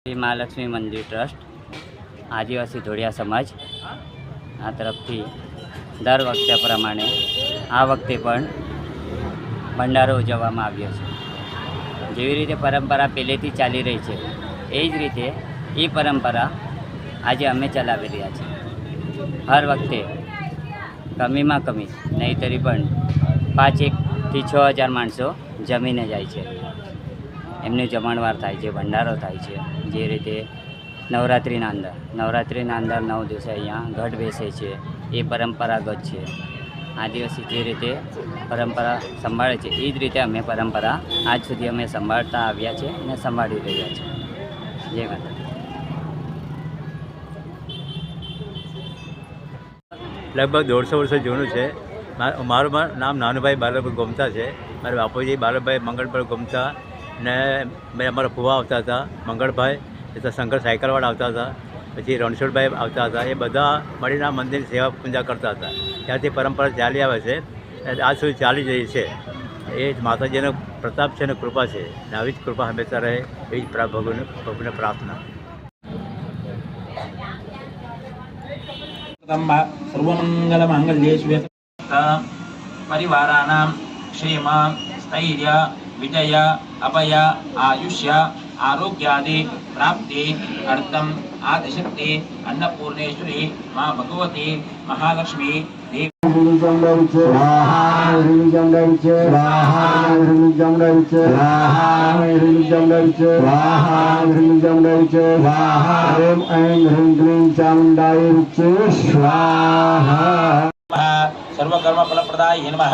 श्री महालक्ष्मी मंदिर ट्रस्ट आदिवासी धोड़िया समाज आ तरफथी दर वखते प्रमाणे आ वखते पण भंडारो उजववामां आव्यो छे। जेवी रीते परंपरा पहेलेथी चाली रही है ए ज रीते ए परंपरा आज अमे चलावी रह्या छीए। हर वखते कमी में कमी नहीं तरी पण 5,000 થી 6,000 माणसों जमीने जाय छे। एमने जमणवार थाय छे, भंडारो थाय छे। जे रीते नवरात्रिना अंदर 9 दिवस अहींया घट बेसे छे ए परंपरागत छे। आदिवासी जे रीते परंपरा संभाळे छे ए ज रीते अमे परंपरा आज सुधी अमे संभाळता आव्या छे अने संभाળી रह्या छे। जय माता। लगभग 150 वर्ष जूनू है। मारू नाम नानुभाई बालाभाई गोमता है। मारे बापूजी बालाभाई मंगलभाई गोमता ने मैं अमरा फुवा आता था मंगलभाई तो शंकर साइकलवाड़ा आता था, पीछे रणछोड़भाई आता था। ये बधा मळीने मंदिर सेवा पूजा करता था। त्यारथी परंपरा चाली आवे छे, आज सुधी चाली रही है। ये माताजीनो प्रताप है, कृपा है। આવી જ कृपा हमेशा रहे एवी भगवान प्रार्थना। सर्वमंगलमांगल्ये शिवे परिवाराणां क्षेम स्थैर्य विजय अभय आयुष्य आरोग्यादि प्राप्ति अर्थम आदिशक्ति अन्नपूर्णेश्वरी मां भगवती महालक्ष्मी देवी सर्वकर्म फलप्रदाय नमः।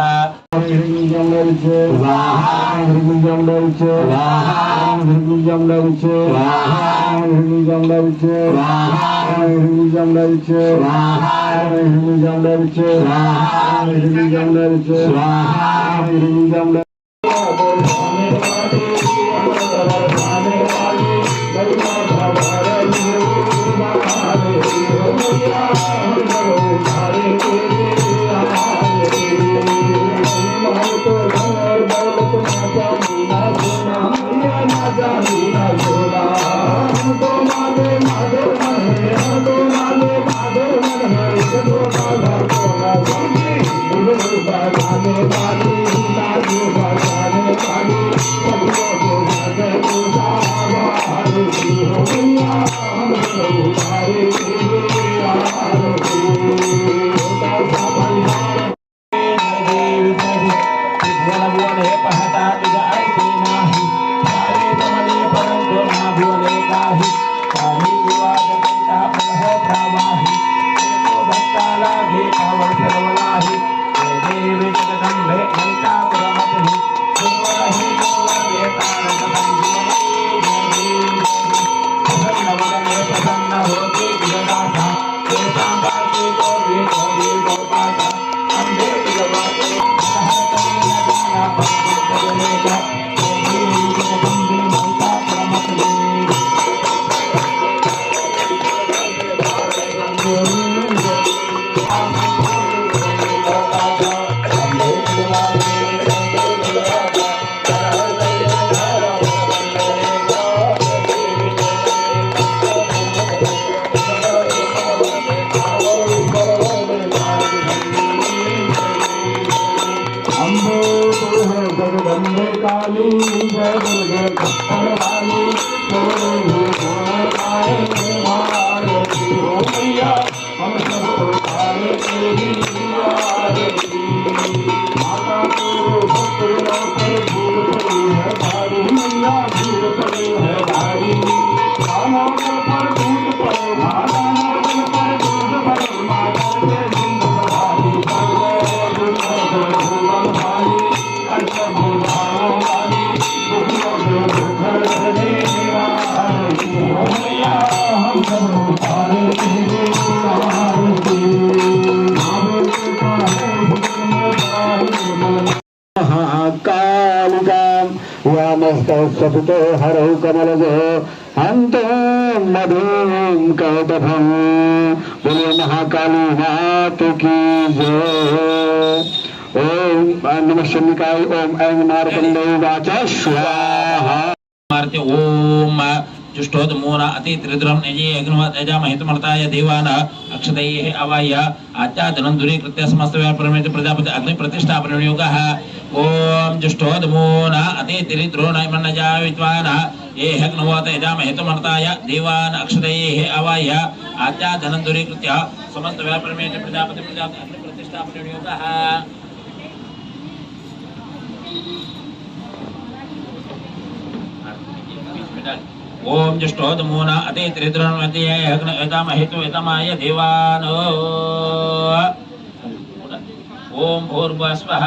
सततो हरौ कमलजो अंतो मधुम कौतभम। बोले महाकाली मात की जय। ओम नमः शिवाय। ओम ऐं मार्कंडेय वाचा स्वाहा। ओम जुष्टोदमून अतित्रिद्रं निजे अग्निमताय देवान अक्षतैः अवाह्य आत्यादनं दूरीकृत्य समस्तव्यापरमेति प्रजापति अग्निप्रतिष्ठापनयोगः ओम जुष्टोदमून अतित्रिद्रो नैमन्नजा विद्वान ये हग्नवत यजामहेतुमर्ताय देवान अक्षतैः अवाह्य आत्यादनं दूरीकृत्य समस्तव्यापरमेति प्रजापति अग्निप्रतिष्ठापनयोगः ओम जुष्टोदमून अतित्रिद्रन्वते यतामहेतु यतमाय देवान ओम भूर्भुवस्वः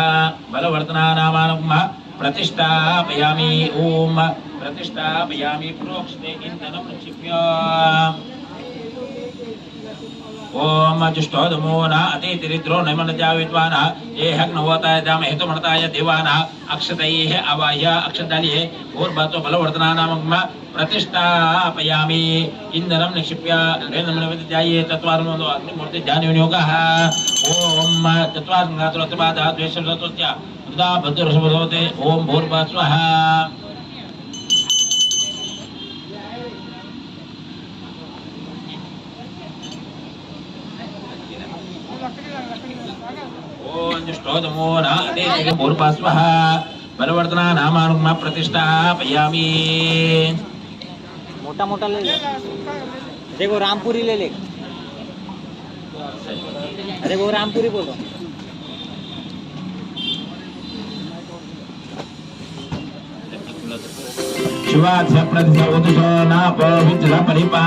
बलवर्तनानामानम् प्रतिष्ठापयामि ओम प्रतिष्ठापयामि प्रोक्षते इंधनं निक्षिप्य ओम जुष्टोदमून अतित्रिद्रो नैमन्नजा विद्वान ये हग्नवताय जामहेतुमर्ताय देवान अक्षतैः अवाह्य अक्षदालिये भूर्भुवस्वः बलवर्तनानामम् प्रतिष्ठापयामि इंधनं निक्षिप्य निवेदयाये चत्वारो अग्निमूर्ति ध्यानविनियोगः ओम चत्वारङ्गातुरतिपादः द्वेषरतोत्य तदा भद्रसभवते ओम भूर्भुवस्वः ओम जुष्टोदमून अतित्रिद्रो भूर्भुवस्वः बलवर्तनानामानम् प्रतिष्ठापयामि मोटा मोटा ले ले देखो रामपुरी ले ले अरे वो रामपुरी बोलो शिवाध्य प्रतिष्ठा उदुषो ना पवित्र परिपा